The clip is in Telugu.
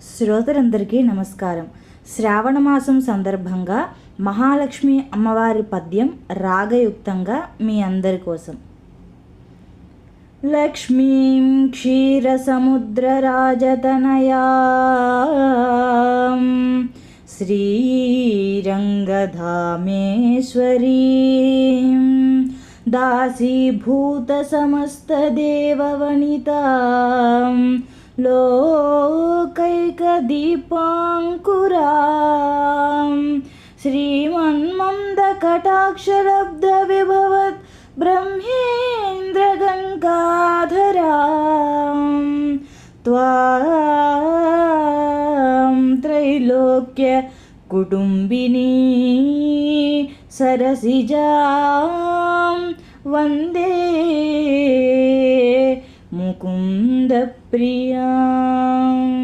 శ్రోతలందరికీ నమస్కారం. శ్రావణమాసం సందర్భంగా మహాలక్ష్మి అమ్మవారి పద్యం రాగయుక్తంగా మీ అందరి కోసం. లక్ష్మీం క్షీరసముద్రరాజతనయాం శ్రీరంగధామేశ్వరీం దాసీభూతసమస్తదేవవనితాం లోకైకదీపాంకురాం శ్రీమన్మందకటాక్షలబ్ధవిభవత్ బ్రహ్మేంద్రగంగాధరాం త్వాం త్రైలోక్య కుటుంబినీ సరసిజాం వందే ముకుంద ప్రియాం.